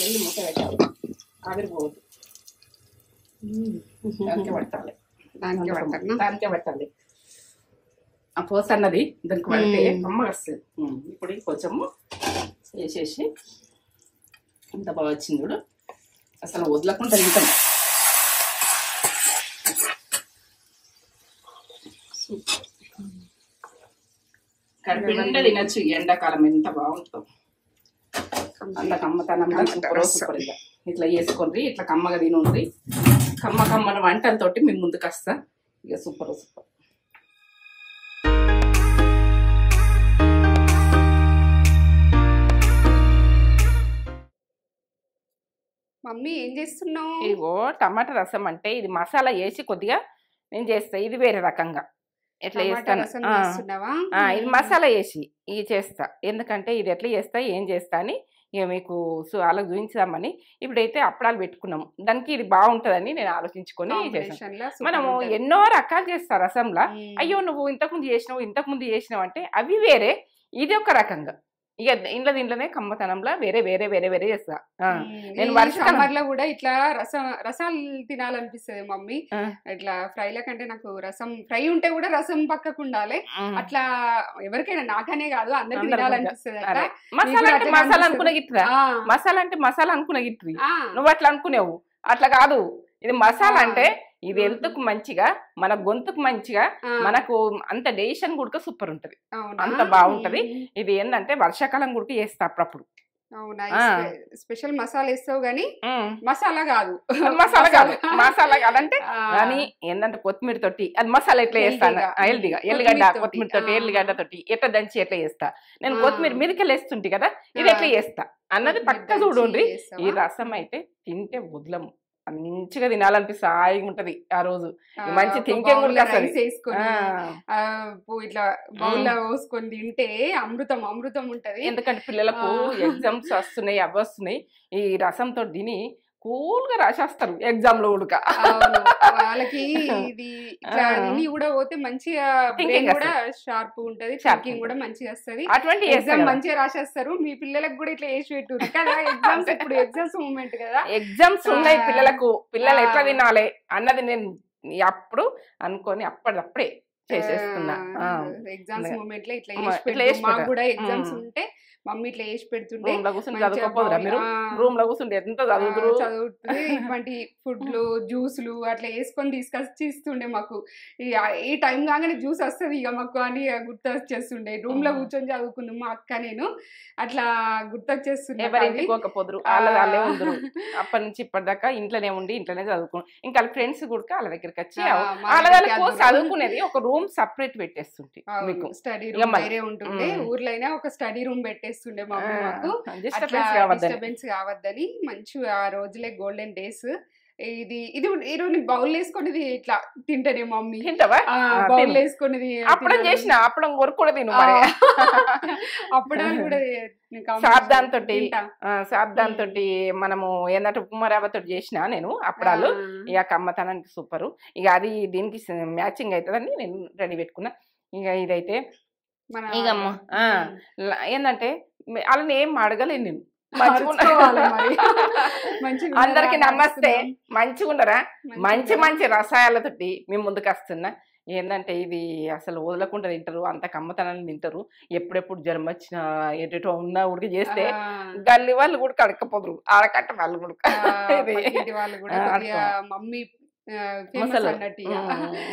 ఎల్లి మూత పెట్టాలి, ఆవిరిపోవద్దు, దానికే పట్టాలి, దానికే పట్టాలి. ఆ పోస అన్నది దానికి పడితే అమ్మ వస్తుంది. ఇప్పుడు కొంచెము వేసేసి ఇంత బాగా వచ్చింది చూడు, అసలు వదలకుండా తింటాం. కడుపు నిండా తినచ్చు, ఎండాకాలం ఎంత బాగుంటుందో అంత కమ్మతనంగా సూపర్. ఇట్లా వేసుకోండి, ఇట్లా కమ్మగా తినండి. కమ్మన వంటలతోటి మేము ముందుకు వస్తా. ఇక సూపర్. మమ్మీ ఏం చేస్తున్నావు? ఇగో టమాటా రసం అంటే ఇది మసాలా వేసి కొద్దిగా నేను చేస్తా, ఇది వేరే రకంగా ఎట్లా చేస్తాను. ఇది మసాలా వేసి ఇది చేస్తా, ఎందుకంటే ఇది ఎట్లా చేస్తా ఏం చేస్తా అని ఇక మీకు వాళ్ళకి చూపించామని. ఇప్పుడైతే అప్పడాలు పెట్టుకున్నాము, దానికి ఇది బాగుంటుందని నేను ఆలోచించుకొని చేస్తాను. మనము ఎన్నో రకాలు చేస్తా రసంలా. అయ్యో నువ్వు ఇంతకుముందు చేసినావు అంటే అవి వేరే, ఇది ఒక రకంగా. ఇక దీంట్లోనే కమ్మతనంలో వేరే వేరే వేరే వేరే చేస్తా. నేను వర్షకాలంలో కూడా ఇట్లా రసాలు తినాలనిపిస్తుంది మమ్మీ. ఇట్లా ఫ్రైల కంటే నాకు రసం ఫ్రై ఉంటే కూడా రసం పక్కకు ఉండాలి. అట్లా ఎవరికైనా, నాకనే కాదు అందరికి తినాలనిపిస్తుంది. మసాలా అనుకునే గిట్రా, మసాలా అంటే మసాలా అనుకునే గిట్రి, నువ్వు అట్లా అనుకునేవు. అట్లా కాదు, ఇది మసాలా అంటే ఇది హెల్త్కు మంచిగా, మన గొంతుకు మంచిగా, మనకు అంత డైజెషన్ కూడా సూపర్ ఉంటది, అంత బాగుంటది. ఇది ఏంటంటే వర్షాకాలం కూడా చేస్తా అప్పుడప్పుడు. స్పెషల్ మసాలా వేస్తావు గానీ మసాలా కాదు అంటే కానీ ఏంటంటే కొత్తిమీర తోటి అది మసాలా ఎట్లా చేస్తాను, హెల్దీగా ఎల్లిగడ్డ కొత్తిమీర తోటి ఎల్లిగడ్డ తోటి ఎట్లా దంచి ఎట్లా చేస్తా. నేను కొత్తిమీర మీదకెళ్ళి వేస్తుంటే కదా, ఇది ఎట్లా చేస్తా అన్నది పక్క చూడండి. ఈ రసం అయితే తింటే వదలము, మంచిగా తినాలనిపిస్తుంది, హాయిగా ఉంటది ఆ రోజు. మంచి థింకింగ్ కూడా ఇట్లా బౌల్లో పోసుకొని తింటే అమృతం ఉంటది. ఎందుకంటే పిల్లలకు ఎగ్జామ్స్ వస్తున్నాయి, అవి వస్తున్నాయి, ఈ రసంతో తిని కూల్ గా రాసేస్తారు ఎగ్జామ్ లో ఉడక. వాళ్ళకి ఇది ఇట్లా కూడా పోతే మంచిగా బ్రెయిన్ కూడా షార్ప్ ఉంటది, థింకింగ్ కూడా మంచిగా వస్తుంది, అటువంటి ఎగ్జామ్ మంచిగా రాసేస్తారు. మీ పిల్లలకు కూడా ఇట్లా వేసి పెట్టు కదా, ఎగ్జామ్స్ ఇప్పుడు ఎగ్జామ్స్ మూమెంట్ కదా, ఎగ్జామ్స్ ఉన్నాయి పిల్లలకు. పిల్లలు ఎట్లా తినాలి అన్నది నేను అప్పుడు అనుకొని అప్పటిదప్పుడే చేసేస్తున్నా. ఎగ్జామ్స్ మూమెంట్ లో ఇట్లా మాకు కూడా ఎగ్జామ్స్ ఉంటే మమ్మీ ఇట్లా వేసి పెడుతుంటే రూమ్ లో కూర్చుంటే ఎంత చదువుతుంది. ఇటువంటి ఫుడ్లు జ్యూస్లు అట్లా వేసుకొని తీసుకొచ్చి ఇస్తుండే మాకు. ఈ టైం కాగానే జ్యూస్ వస్తుంది ఇక మాకు అని గుర్తొచ్చేస్తుండే. రూమ్ లో కూర్చొని చదువుకుందాం మా అక్క నేను, అట్లా గుర్తొచ్చేస్తుండే. అప్పటి నుంచి ఇప్పటిదాకా ఇంట్లోనే ఉండి ఇంట్లోనే చదువుకున్నాం. ఇంకా వాళ్ళ ఫ్రెండ్స్ కూడా వాళ్ళ దగ్గరికి వచ్చి వాళ్ళ చదువుకునేది ఒక రూమ్ సపరేట్ పెట్టేస్తుంటే, స్టడీ రూమ్ వేరే ఉంటుండే. ఊర్లైనా ఒక స్టడీ రూమ్ పెట్టేస్తుండే మమ్మీ మాకు, డిస్టర్బెన్స్ కావద్దని. మంచి ఆ రోజులే గోల్డెన్ డేస్. ఇది ఈరోజు బౌల్ వేసుకొని ఇట్లా తింటనే మమ్మీ. బౌల్ వేసుకొని అప్పుడు చేసిన అప్పుడు కొరకు కూడా తిను. అప్పుడు కూడా సాబ్దాన్ తోటి మనము ఏంటంటే ఉప్మా రవ్వ తోటి చేసిన నేను అప్పడాలు. ఇక కమ్మతనానికి సూపరు. ఇక అది దీనికి మ్యాచింగ్ అవుతుందని నేను రెడీ పెట్టుకున్నా. ఇక ఇదైతే ఇక ఏంటంటే వాళ్ళని ఏం అడగలేదు నేను. అందరికి నమస్తే, మంచిగా ఉండరా, మంచి రసాయనాలతోటి మేము ముందుకు వస్తున్నా. ఏంటంటే ఇది అసలు వదలకుండా తింటారు, అంత కమ్మతనాన్ని తింటారు. ఎప్పుడెప్పుడు జ్వరం వచ్చినా ఎటో ఉన్నా ఉడికి చేస్తే గల్లి వాళ్ళు కూడా కడకపోదురు, ఆడకట్ట వాళ్ళు కూడా. మమ్మీ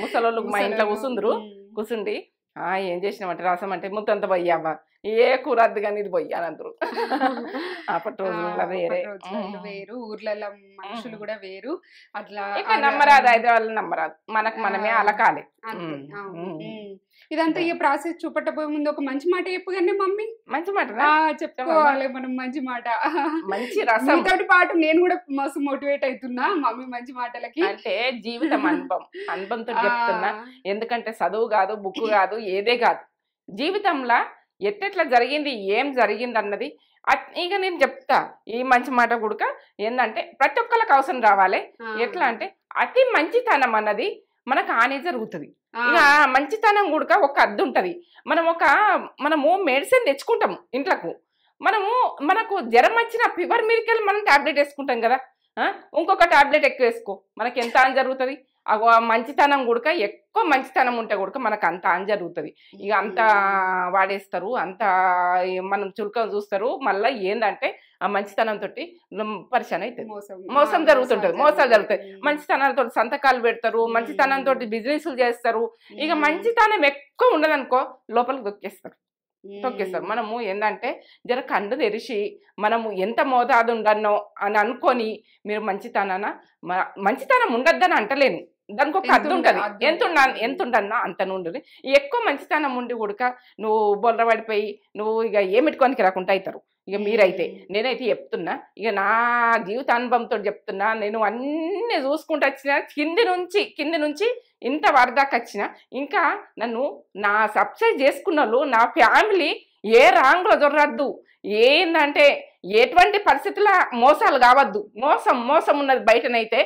ముసలోళ్ళు మా ఇంట్లో కూర్చుండి ఏం చేసినామంటే రసం అంటే ముత్తంత పోయ్యావా, ఏ కూర అద్దు కానీ ఇది పోయ్యాను అందరూ. అప్పటి రోజుల్లో వేరు, ఊర్లలో మనుషులు కూడా వేరు. అట్లా నమ్మరాదు, హైదరాబాద్ నమ్మరాదు, మనకు మనమే అలకాలి. ఇదంతా ఈ ప్రాసెస్ చూపట్టబోయే ముందు ఒక మంచి మాట చెప్పగానే మమ్మీ. మంచి మాట చెప్పుకోవాలి మనం, మంచి మాట. మంచి రసం తోటి పాటు నేను కూడా మస్తు మోటివేట్ అవుతున్నా మమ్మీ మంచి మాటలకి. అంటే జీవితం అనుభవంతో చెప్తున్నా. ఎందుకంటే చదువు కాదు, బుక్ కాదు, ఏదే కాదు, జీవితంలో ఎట్టెట్లా జరిగింది, ఏం జరిగింది అన్నది ఇక నేను చెప్తా. ఈ మంచి మాట కూడా ఏంటంటే ప్రతి ఒక్కరికి అవసరం రావాలి. ఎట్లా అంటే అతి మంచితనం అన్నది మనకు హాని జరుగుతుంది. ఇక మంచితనం కూడా ఒక అద్దు ఉంటది. మనము మెడిసిన్ తెచ్చుకుంటాము ఇంట్లోకు, మనకు జ్వరం వచ్చిన ఫీవర్ మీదకెళ్ళి మనం టాబ్లెట్ వేసుకుంటాం కదా, ఇంకొక టాబ్లెట్ ఎక్కువ వేసుకో మనకి ఎంత అని జరుగుతుంది. మంచితనం కూడక ఎక్కువ మంచితనం ఉంటే కూడక మనకు అంత అని జరుగుతుంది. ఇక అంత వాడేస్తారు, అంత మనం చులకం చూస్తారు. మళ్ళీ ఏంటంటే ఆ మంచితనంతో పరిశాన్ అవుతుంది, మోసం జరుగుతుంటది, మోసాలు జరుగుతాయి. మంచితనంతో సంతకాలు పెడతారు, మంచితనంతో బిజినెస్లు చేస్తారు. ఇక మంచితనం ఎక్కువ ఉండదనుకో లోపలికి తొక్కేస్తారు. మనము ఏంటంటే జర కండు తెరిచి మనము ఎంత మోతాదు ఉండన్నో అని అనుకొని మీరు మంచితనం ఉండద్దని అంటలేను, దానికి ఒక అర్థం ఉంటుంది. ఎంత ఉండన్నా అంత ఉండదు. ఎక్కువ మంచితనం ఉండి కూడక నువ్వు బొర్ర పడిపోయి నువ్వు ఇక ఏమిట్టుకోనికి రాకుండా అవుతారు. ఇక మీరైతే నేనైతే చెప్తున్నా, ఇక నా జీవితానుభవంతో చెప్తున్నా, నేను అన్నీ చూసుకుంటూ వచ్చిన కింది నుంచి ఇంత వరదాకా వచ్చిన. ఇంకా నన్ను నా సబ్స్క్రైబ్ చేసుకున్న వాళ్ళు నా ఫ్యామిలీ ఏ రాంగ్లో దొరకద్దు, ఏందంటే ఎటువంటి పరిస్థితుల మోసాలు కావద్దు. మోసం ఉన్నది బయటనైతే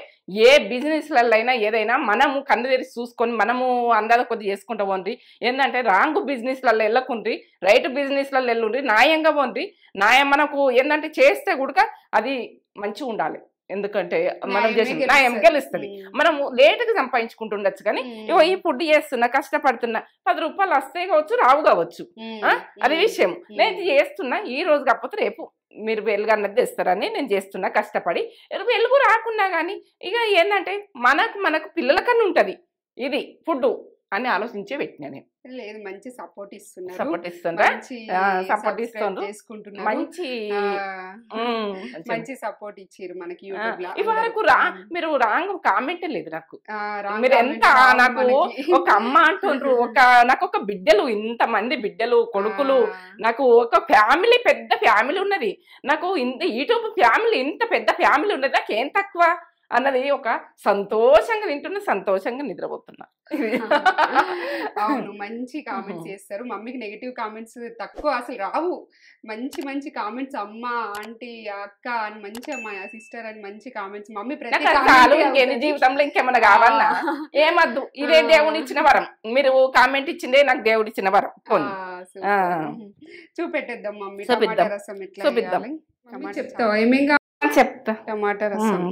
ఏ బిజినెస్లలో అయినా ఏదైనా మనము కన్ను తెరిచి చూసుకొని మనము అందాల కొద్ది చేసుకుంటా పోండి. ఏంటంటే రాంగ్ బిజినెస్లలో వెళ్ళకుండ్రి, రైట్ బిజినెస్లలో వెళ్ళుండ్రి, న్యాయంగా పోండి. మనకు ఏంటంటే చేస్తే కూడా అది మంచిగా ఉండాలి. ఎందుకంటే మనం చేసిన న్యాయం గెలుస్తుంది. మనము లేటుగా సంపాదించుకుంటుండొచ్చు కానీ ఇగో ఈ ఫుడ్ చేస్తున్నా, కష్టపడుతున్నా, 10 రూపాయలు వస్తే కావచ్చు రావు కావచ్చు, అది విషయం. నేను చేస్తున్నా, ఈ రోజు కాకపోతే రేపు మీరు వెలుగన్నది తెస్తారని నేను చేస్తున్నా కష్టపడి. వెలుగు రాకున్నా కానీ ఇక ఏంటంటే మనకు పిల్లల కన్నా ఉంటుంది ఇది ఫుడ్ అని ఆలోచించే పెట్టినా నేను. లేదు మంచి సపోర్ట్ ఇస్తున్నారు, సపోర్ట్ ఇస్తున్నారు, మంచి సపోర్ట్ ఇచ్చారు మనకి యూట్యూబ్ లో. ఇవరకు మీరు రాంగ్ కామెంట్ లేదు నాకు, మీరు ఎంత నాకు ఒక అమ్మ అంటుండ్రు, నాకు ఒక బిడ్డలు, ఇంతమంది బిడ్డలు కొడుకులు, నాకు ఒక ఫ్యామిలీ పెద్ద ఫ్యామిలీ ఉన్నది. నాకు యూట్యూబ్ ఫ్యామిలీ ఇంత పెద్ద ఫ్యామిలీ ఉన్నది, నాకేం తక్కువ అన్నది ఒక సంతోషంగా తింటున్నా, సంతోషంగా నిద్రపోతున్నా. అవును మంచి కామెంట్స్ చేస్తారు. మమ్మీకి నెగిటివ్ కామెంట్స్ తక్కువ అసలు రావు. మంచి కామెంట్స్ అమ్మ, ఆంటీ, అక్క అని మంచి అమ్మ, సిస్టర్ అని మంచి కామెంట్స్. మమ్మీ ప్రతి జీవితంలో ఇంకేమన్నా కావాలన్నా ఏమద్దు, ఇదే దేవుడు ఇచ్చిన వరం. మీరు కామెంట్ ఇచ్చిందే నాకు దేవుడు ఇచ్చిన వరం. చూపెట్టేద్దాం మమ్మీ టమాటా రసం ఎట్లా చెప్తావా? ఏమేం చెప్తా.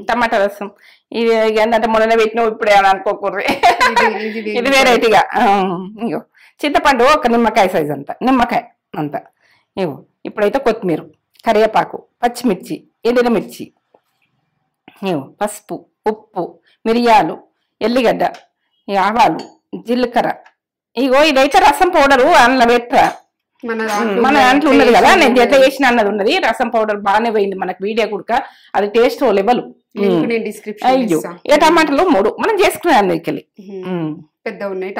టమాటా రసం ఇది ఏంటంటే మొన్న పెట్టినావు ఇప్పుడే అని అనుకోకూడదు, ఇది వెరైటీగా. ఇగో చింతపండు ఒక నిమ్మకాయ సైజ్ అంతా, నిమ్మకాయ అంతా. ఇగో ఇప్పుడైతే కొత్తిమీర, కరివేపాకు, పచ్చిమిర్చి, ఎండిమిర్చి, ఇగో పసుపు, ఉప్పు, మిరియాలు, ఎల్లిగడ్డ, ఆవాలు, జీలకర్ర. ఇగో ఇదైతే రసం పౌడరు అందులో పెట్టరా, మన దాంట్లో ఉన్నది కదా, నేను ఎట్లా చేసిన అన్నది ఉన్నది. రసం పౌడర్ బాగానే పోయింది మనకు వీడియో కూడా, అది టేస్ట్ లెవెల్. అయ్యో ఇక టమాటాలు 3 మనం చేసుకునే అందుకెళ్ళి పెద్ద ఉన్నాయి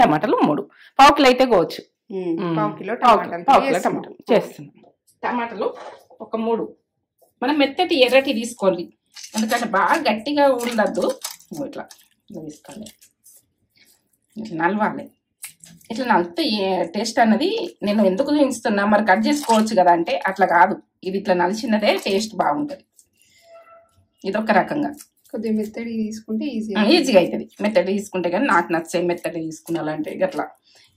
టమాటాలు 3 పావు కిలో అయితే కోవచ్చు. పావు కిలో టమాటాలు చేస్తున్నాం. టమాటాలు ఒక 3 మనం మెత్తటి ఎర్రటి తీసుకోవాలి, ఎందుకంటే బాగా గట్టిగా ఉండద్దు. ఇట్లా తీసుకోవాలి, నలవాలి. ఇట్లా నలిపితే టేస్ట్ అన్నది నేను ఎందుకు చూపిస్తున్నా, మరి కట్ చేసుకోవచ్చు కదా అంటే అట్లా కాదు, ఇది ఇట్లా నలిచినదే టేస్ట్ బాగుంటుంది. ఇదొక రకంగా కొద్దిగా మెత్తడి తీసుకుంటే ఈజీగా అవుతుంది. మెత్తడి తీసుకుంటే కానీ నాకు నచ్చే మెత్తడి తీసుకున్నాలంటే గట్లా,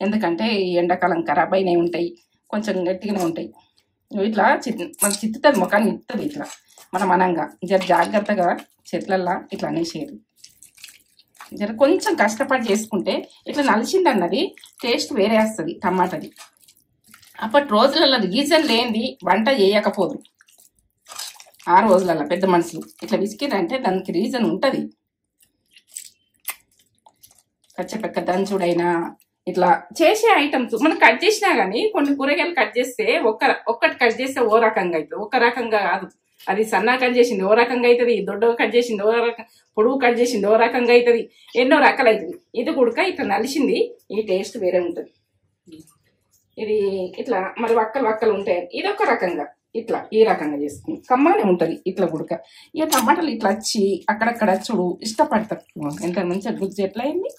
ఎందుకంటే ఈ ఎండాకాలం ఖరాబ్ అయినవి ఉంటాయి, కొంచెం గట్టిగానే ఉంటాయి. ఇట్లా మన చిత్తుతుంది, ముఖాన్ని ఇస్తుంది ఇట్లా మనం అనంగా. జర జాగ్రత్తగా చెట్లల్లా ఇట్లా అనేసేది, జర కొంచెం కష్టపడి చేసుకుంటే ఇట్లా నలిచింది అన్నది టేస్ట్ వేరే వస్తుంది టమాటాది. అప్పటి రోజులలో రీజన్ లేనిది వంట చేయకపోదు. ఆ రోజులలో పెద్ద మనుషులు ఇట్లా విసికిరంటే దానికి రీజన్ ఉంటుంది. కచ్చపెక్క దంచుడైనా ఇట్లా చేసే ఐటమ్స్ మనం కట్ చేసినా కానీ కొన్ని కూరగాయలు కట్ చేస్తే ఒక్కటి కట్ చేస్తే ఓ రకంగా అవుతుంది, ఒక రకంగా కాదు. అది సన్నా కట్ చేసింది ఓ రకంగా అవుతుంది, దొడ్డగా కట్ చేసింది ఓ రకం, పొడుగు కట్ చేసింది ఓ రకంగా అవుతుంది, ఎన్నో రకాలు అవుతుంది. ఇది కూడా ఇట్లా నలిసింది, ఈ టేస్ట్ వేరే ఉంటుంది. ఇది ఇట్లా మరి వక్కలు ఉంటాయి, ఇది ఒక రకంగా ఇట్లా ఈ రకంగా చేసుకుని కమ్మానే ఉంటుంది. ఇట్లా గుడక ఇక టమాటాలు ఇట్లా వచ్చి అక్కడక్కడ చూడు ఇష్టపడతారు. ఎంత మంచిగా గుజ్జు ఎట్లా అయింది.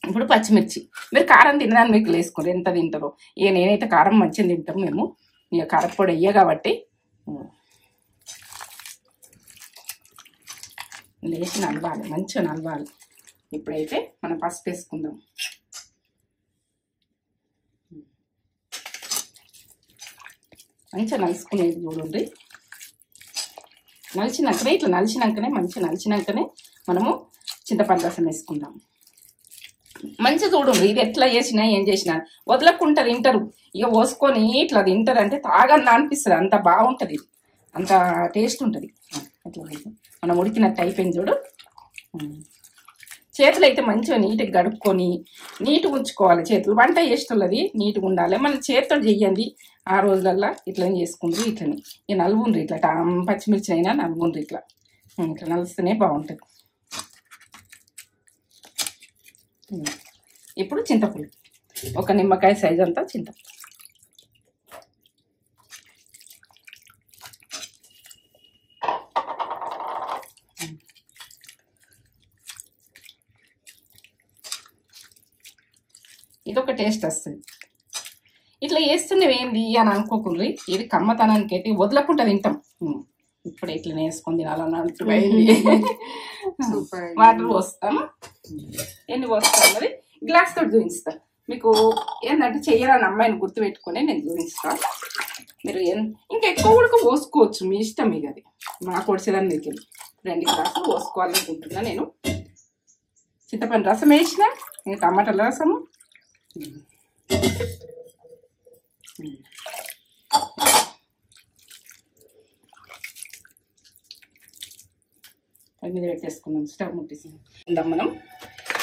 ఇప్పుడు పచ్చిమిర్చి, మీరు కారం తినడానికి మీకు వేసుకోరు, ఎంత తింటారో. ఇక నేనైతే కారం మంచిగా తింటాం మేము, ఇక కారపొడి అయ్యా కాబట్టి లేచి నలవాలి, మంచిగా నలవాలి. ఇప్పుడైతే మనం పసుపు వేసుకుందాం. మంచిగా నలుసుకునేది చూడండి. నలిచినాకనే ఇట్లా నలిచినాకనే మంచిగా నలిచినాకనే మనము చింతపండు రసం వేసుకుందాం. మంచిగా చూడండి, ఇది ఎట్లా చేసినా ఏం చేసినా వదలకుండా తింటారు. ఇక పోసుకొని ఇట్లా తింటారు అంటే తాగన్నా అనిపిస్తుంది. అంత బాగుంటుంది, అంత టేస్ట్ ఉంటుంది. అట్లా మనం ఉడికినట్టు అయిపోయింది చూడు. చేతులు అయితే మంచిగా నీట్గా గడుపుకొని నీట్గా ఉంచుకోవాలి. చేతులు వంట చేసేటోళ్ళది నీట్గా ఉండాలి. మనం చేతితో చెయ్యండి. ఆ రోజులల్లో ఇట్లా చేసుకుంటారు. ఇట్లని ఇక నలుగుండ్రి ఇట్లా పచ్చిమిర్చి అయినా నలుగుండ్రి ఇట్లా ఇట్లా నలుస్తూనే బాగుంటుంది. ఇప్పుడు చింతపులుసు, ఒక నిమ్మకాయ సైజ్ అంతా చింతపులుసు. ఇదొక టేస్ట్ వస్తుంది. ఇట్లా వేస్తున్నవి ఏంది అని అనుకోకుండా ఇది కమ్మతనానికి అయితే వదలకుండా తింటాం. ఇప్పుడు ఇట్లా వేసుకొని తినాలన్నట్టు వాటర్ పోస్తాము. ఎన్ని పోస్తాం మరి గ్లాస్ తోటి చూపిస్తా మీకు. ఏంటంటే చెయ్యాలని అమ్మాయిని గుర్తుపెట్టుకుని నేను చూపిస్తాను. మీరు ఇంకా ఎక్కువ కూడా పోసుకోవచ్చు, మీ ఇష్టం. ఇక అది మా కొడిసేదాన్ని మీకు 2 గ్లాసులు పోసుకోవాలనుకుంటున్నా నేను. చింతపండు రసం వేసిన, ఇంకా టమాటాల రసము, అవి మీద పెట్టేసుకున్నాం. స్టవ్ ముట్టేసి మనం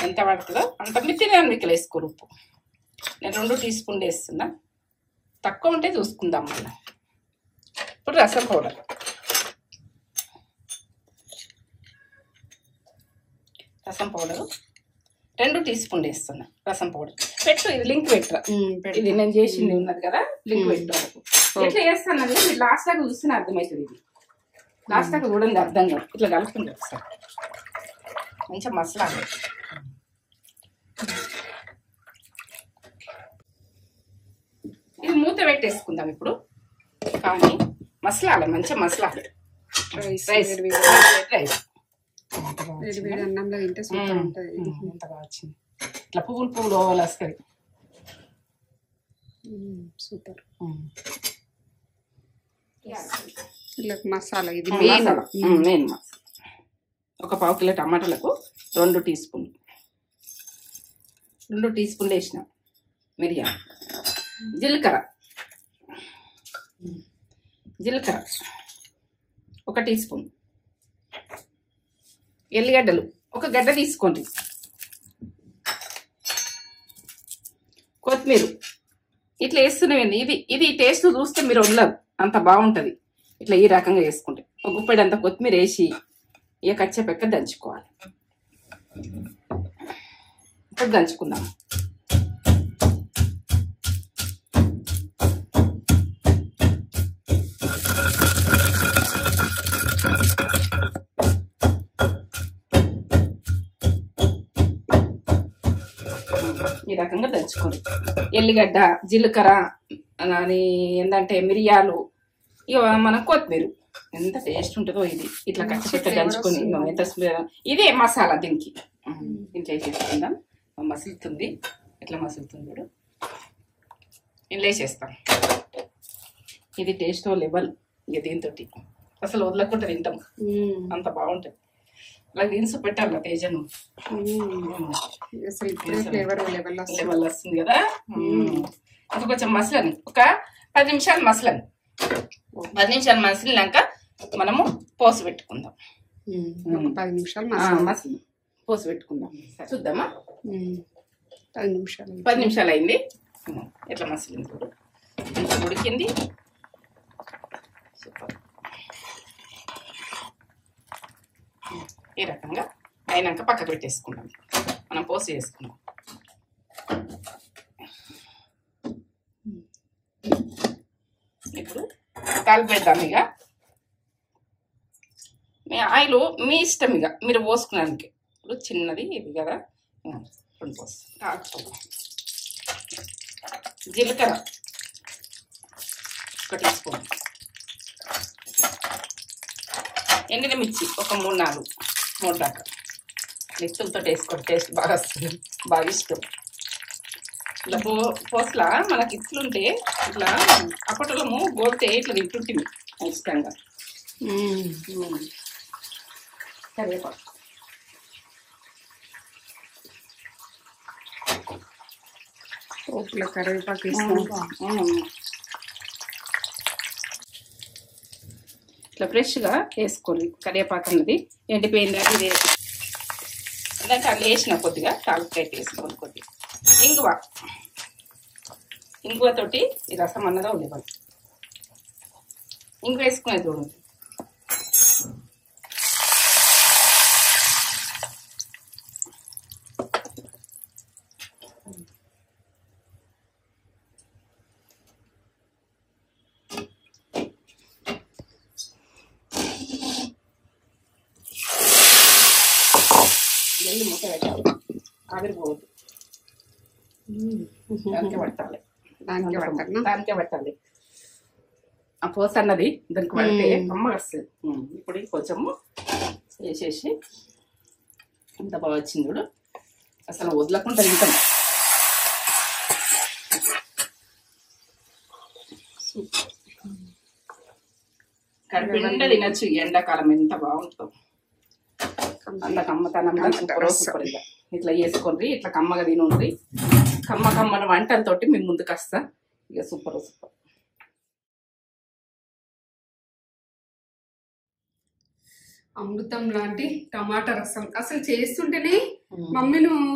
ఎంత పడుతుందో అంత మితిని మీకు వేసుకోరు. ఉప్పు నేను 2 టీ స్పూన్లు వేస్తున్నా. తక్కువ ఉంటే చూసుకుందాం మళ్ళీ. ఇప్పుడు రసం పౌడర్, రసం పౌడరు 2 టీ స్పూన్లు వేస్తున్నా. రసం పౌడర్ పెట్టు, ఇది లింక్ పెట్టరా. ఇది నేను చేసింది ఉన్నది కదా, లింక్ పెట్టు. ఎట్లా చేస్తాను అది మీరు లాస్ట్ దాకా చూస్తే అర్థమవుతుంది. ఇది లాస్ట్ దాకా చూడండి, అర్థం కాదు. ఇట్లా కలుపుకుంది ఒకసారి మంచిగా మసాలా. ఇది మూత పెట్టేసుకుందాం ఇప్పుడు. కానీ మసాలా మంచిగా మసాలా రైస్ అన్నంలో తింటే సూపర్ ఉంటుంది. ఎంతగా వచ్చింది ఇట్లా పువ్వులు పువ్వులు ఓవలు వస్తుంది. సూపర్. మసాలా ఇది మెయిన్ మసాలా. ఒక 1/2 కిలో టమాటాలకు 2 టీ స్పూన్లు, 2 టీ స్పూన్లు వేసిన మిరియాలు, జీలకర్ర 1 టీ స్పూన్, ఎల్లిగడ్డలు 1 గడ్డ తీసుకోండి, కొత్తిమీర. ఇట్లా వేస్తున్నాయండి. ఇది టేస్ట్ చూస్తే మీరు వదలరు, అంత బాగుంటుంది. ఇట్లా ఈ రకంగా వేసుకుంటే ఒక గుప్పెడు అంత కొత్తిమీర వేసి ఇక కచ్చేపెక్క దంచుకోవాలి. ఇప్పుడు దంచుకుందాం. ఈ రకంగా దంచుకోండి. ఎల్లిగడ్డ, జీలకర్ర అని ఏంటంటే మిరియాలు, ఇక మన కొత్తిమీర ఎంత టేస్ట్ ఉంటుందో. ఇది ఇట్లా కచ్చిపెట్ట దంచుకొని ఎంత ఇదే మసాలా దీనికి. ఇంట్లో చేసుకుందాం. మసులుతుంది, ఎట్లా మసులుతుంది కూడా ఇంట్లో వేసేస్తాం. ఇది టేస్ట్ లెవెల్. ఇక దీంతో అసలు వదలకుండా తింటాం, అంత బాగుంటుంది. అలా దినుసు పెట్టాలి తేజను, లెవెల్ వస్తుంది కదా. ఇంకా కొంచెం మసలని, ఒక 10 నిమిషాలు మసలని. 10 నిమిషాలు మసిలినాక మనము పోసి పెట్టుకుందాం. 10 నిమిషాలు మసలి పోసి పెట్టుకుందాం. చూద్దామా? 10 నిమిషాలు అయింది. ఎట్లా మసిలింది చూడు, ఎంత ఉడికింది. సూపర్. ఈ రకంగా అయినాక పక్కకు పెట్టేసుకుందాం. మనం పోసి వేసుకుందాం. ఇప్పుడు కలిపేద్దాం. ఇక మీ ఆయిల్ మీ ఇష్టం, ఇక మీరు పోసుకున్నానికి. ఇప్పుడు చిన్నది ఇది కదా, 2 పోసి జీలకర్ర 1 టీ స్పూన్, ఎండిన మిర్చి ఒక 3 దాకా. మిక్సులతో వేసుకోండి, టేస్ట్ బాగా వస్తుంది, బాగా ఇష్టం. ఇట్లా పోసలా మనకి ఇట్లుంటే ఇట్లా అప్పటలము గోడితే ఇట్లా తింటుంటుంది ఇష్టంగా. కరివేపాకు పోపులో కరివేపాకు వేస్తాం. ఇట్లా ఫ్రెష్గా వేసుకోండి. కరివేపాకు అన్నది ఎండిపోయింది అది దాంట్లో అట్లా వేసిన కొద్దిగా తాలికాయ వేసుకోండి. కొద్దిగా ఇంగువ తోటి ఈ రసం అన్నదా ఉండేవాళ్ళు. ఇంగువ వేసుకునేది చూడండి. ఎల్లు మూత పెట్టాలి, ఆవిరిపోవద్దు. దానికే పట్టాలి, దానికే పట్టాలి. ఆ పోస అన్నది దానికి పడితే అమ్మ వస్తుంది. ఇప్పుడు కొంచెము వేసేసి ఇంత బాగా వచ్చింది చూడు, అసలు వదలకుండా తింటాం. కడుపు నిండా తినచ్చు. ఎండాకాలం ఎంత బాగుంటుందో అంత కమ్మతనంగా సూపర్. ఇట్లా వేసుకోండి, ఇట్లా కమ్మగా తినండి. కమ్మన వంటలతోటి మేము ముందుకు వస్తా. ఇక సూపర్. అమృతం లాంటి టమాటా రసం అసలు చేస్తుంటేనే మమ్మీ నువ్వు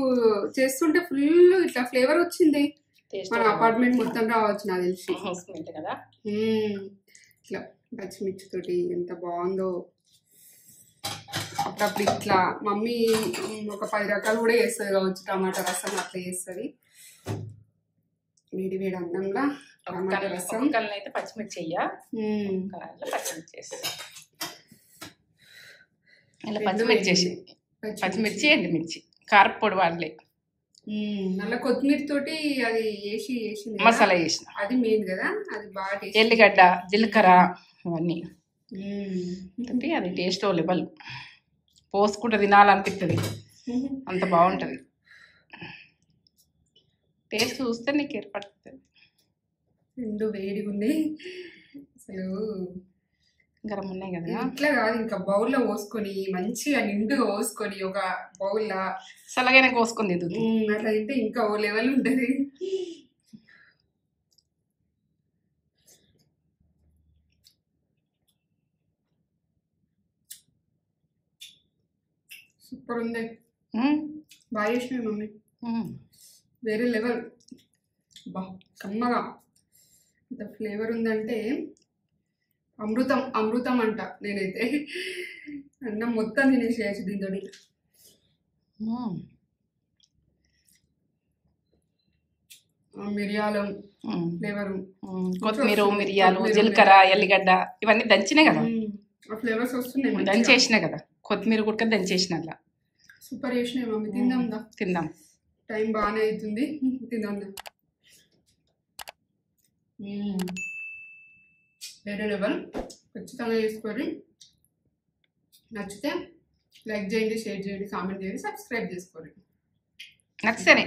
చేస్తుంటే ఫుల్ ఇట్లా ఫ్లేవర్ వచ్చింది. మన అపార్ట్మెంట్ మొత్తం రావచ్చు నాకు తెలిసి కదా. ఇట్లా పచ్చిమిర్చి తోటి ఎంత బాగుందో. అప్పుడు ఇట్లా మమ్మీ ఒక 10 రకాలు కూడా చేస్తుంది కావచ్చు టమాటా రసం. అట్లా చేస్తుంది వేడి వేడి అన్నంలా టమాటా రసం. అయితే పచ్చిమిర్చి పచ్చిమిర్చి చేసి ఇలా పచ్చిమిర్చి ఎండుమిర్చి కారపొడి వాళ్ళే మళ్ళీ కొత్తిమీర తోటి అది వేసి మసాలా వేసిన అది మెయిన్ కదా. అది బాగా ఎల్లిగడ్డ జీలకర్ర అవన్నీ అది టేస్ట్ లెవెల్. పోసుకుంటే తినాలనిపిస్తుంది, అంత బాగుంటుంది. టేస్ట్ చూస్తే నీకు ఏర్పడుతుంది. రెండు వేడిగా ఉన్నాయి అసలు, గరం ఉన్నాయి కదా. ఇట్లా కాదు, ఇంకా బౌల్లో పోసుకొని మంచిగా నిండుగా పోసుకొని ఒక బౌల్లో సలగైనా కోసుకొని తింటుంది. అట్లా తింటే ఇంకా ఓ లెవెల్ ఉంటుంది. సూపర్ ఉంది, బాగా చేసినాయి మమ్మీ. వేరే లెవెల్. బా కమ్మగా ఇంత ఫ్లేవర్ ఉందంటే అమృతం అంట. నేనైతే అన్నం మొత్తం తినేసేయచ్చు దీంతో. మిరియాలు ఫ్లేవరు, కొత్తిమీర, మిరియాలు, జీలకర్ర, ఎల్లిగడ్డ ఇవన్నీ దంచినాయి కదా. ఫ్లేవర్స్ వస్తున్నాయి, దంచేసినాయి కదా. కొత్తిమీర కూడా దంచేసిన. అట్లా సూపర్ చేసినాయి మమ్మీ. తిందాం, టైం బాగానే అవుతుంది. తిందాం. వేరే లెవెల్. ఖచ్చితంగా చేసుకోండి. నచ్చితే లైక్ చేయండి, షేర్ చేయండి, కామెంట్ చేయండి, సబ్స్క్రైబ్ చేసుకోండి. నచ్చితేనే